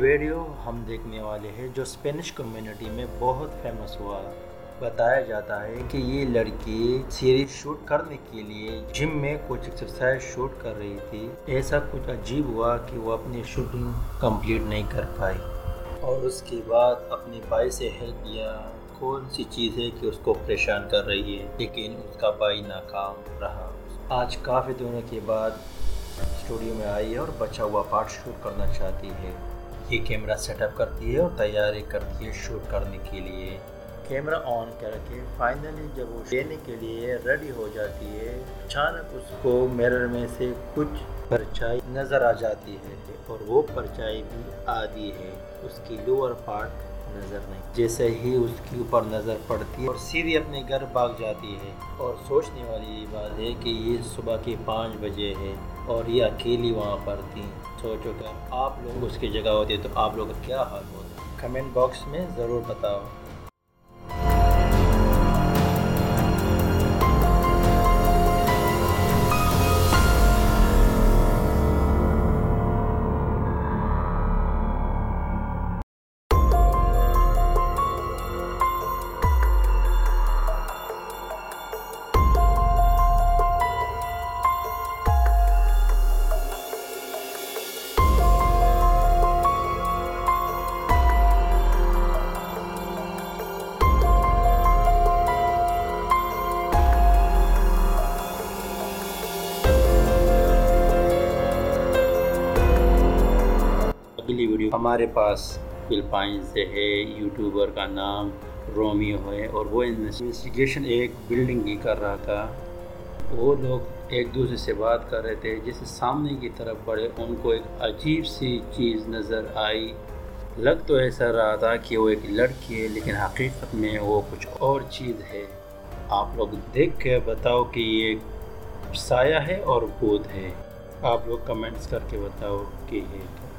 Video हम देखने वाले हैं जो स्पेनिश कम्युनिटी में बहुत फेमस हुआ। बताया जाता है कि ये लड़की सीरीज शूट करने के लिए जिम में कुछ एक्सरसाइज शूट कर रही थी। ऐसा कुछ अजीब हुआ कि वो अपनी शूटिंग कंप्लीट नहीं कर पाई और उसके बाद अपने भाई से हेल्प लिया। कौन सी चीज़ है कि उसको परेशान कर रही है, लेकिन उसका भाई नाकाम रहा। आज काफ़ी दिनों के बाद स्टूडियो में आई है और बचा हुआ पार्ट शूट करना चाहती है। ये कैमरा सेटअप करती है और तैयारी करती है शूट करने के लिए। कैमरा ऑन करके फाइनली जब वो लेने के लिए रेडी हो जाती है, अचानक उसको मिरर में से कुछ परछाई नज़र आ जाती है और वो परछाई भी आधी है, उसकी लोअर पार्ट नज़र नहीं। जैसे ही उसके ऊपर नज़र पड़ती है और सीधी अपने घर भाग जाती है। और सोचने वाली ये बात है कि ये सुबह के 5 बजे है और ये अकेली वहाँ पर थी। सोचो कि आप लोग उसकी जगह होते तो आप लोग का क्या हाल होता। कमेंट बॉक्स में ज़रूर बताओ। अगली वीडियो हमारे पास फिलिपाइंस से है। यूट्यूबर का नाम रोमियो है और वो इन्वेस्टिगेशन एक बिल्डिंग की कर रहा था। वो लोग एक दूसरे से बात कर रहे थे। जैसे सामने की तरफ बढ़े उनको एक अजीब सी चीज़ नज़र आई। लग तो ऐसा रहा था कि वो एक लड़की है, लेकिन हकीकत में वो कुछ और चीज़ है। आप लोग देख के बताओ कि ये साया है और भूत है। आप लोग कमेंट्स करके बताओ कि ये क्या।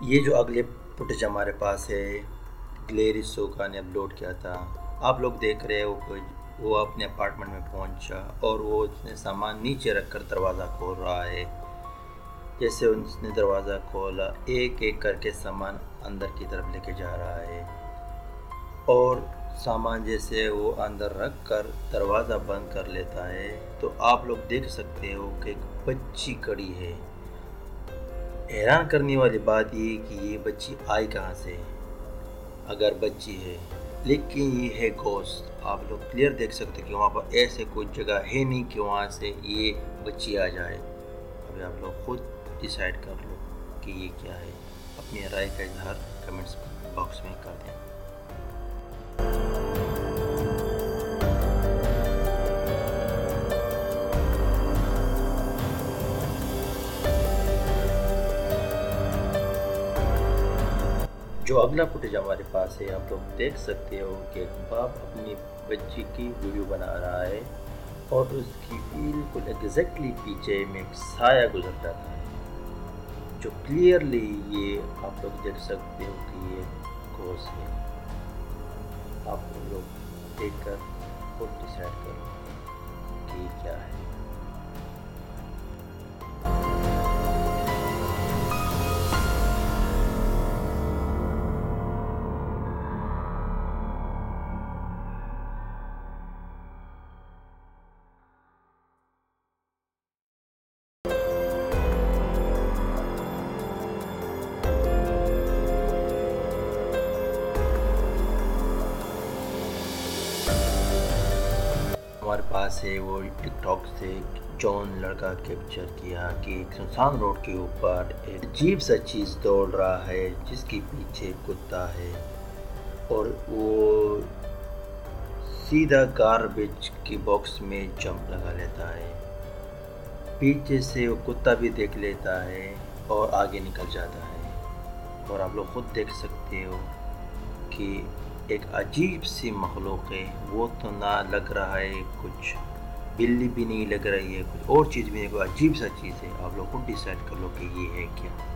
ये जो अगले फुटेज हमारे पास है, ग्लेरी सोका ने अपलोड किया था। आप लोग देख रहे हो वो अपने अपार्टमेंट में पहुंचा और वो उसने सामान नीचे रखकर दरवाज़ा खोल रहा है। जैसे उसने दरवाज़ा खोला, एक एक करके सामान अंदर की तरफ लेके जा रहा है और सामान जैसे वो अंदर रख कर दरवाज़ा बंद कर लेता है तो आप लोग देख सकते हो कि एक बच्ची खड़ी है। हैरान करने वाली बात ये कि ये बच्ची आई कहाँ से, अगर बच्ची है, लेकिन ये है घोस्ट। आप लोग क्लियर देख सकते कि वहाँ पर ऐसे कोई जगह है नहीं कि वहाँ से ये बच्ची आ जाए। अभी आप लोग खुद डिसाइड कर लो कि ये क्या है। अपनी राय का इजहार कमेंट्स बॉक्स में कर दें। जो अगला फुटेज हमारे पास है, आप लोग देख सकते हो कि एक बाप अपनी बच्ची की वीडियो बना रहा है और उसकी बिल्कुल एग्जैक्टली पीछे में एक साया गुजर जाता है, जो क्लियरली ये आप लोग देख सकते हो कि ये घोस्ट है। आप लोग देखकर खुद डिसाइड करो कि क्या है। हमारे पास है वो टिकटॉक से जॉन लड़का कैप्चर किया कि एक सुनसान रोड के ऊपर एक अजीब सा चीज़ दौड़ रहा है जिसके पीछे कुत्ता है और वो सीधा गार्बेज की बॉक्स में जंप लगा लेता है। पीछे से वो कुत्ता भी देख लेता है और आगे निकल जाता है। और आप लोग खुद देख सकते हो कि एक अजीब सी मखलूक है। वो तो ना लग रहा है कुछ बिल्ली भी नहीं लग रही है, कुछ और चीज़ भी नहीं, कोई अजीब सा चीज़ है। आप लोग खुद डिसाइड कर लो कि ये है क्या।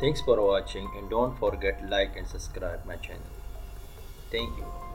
Thanks for watching and don't forget like and subscribe my channel. Thank you.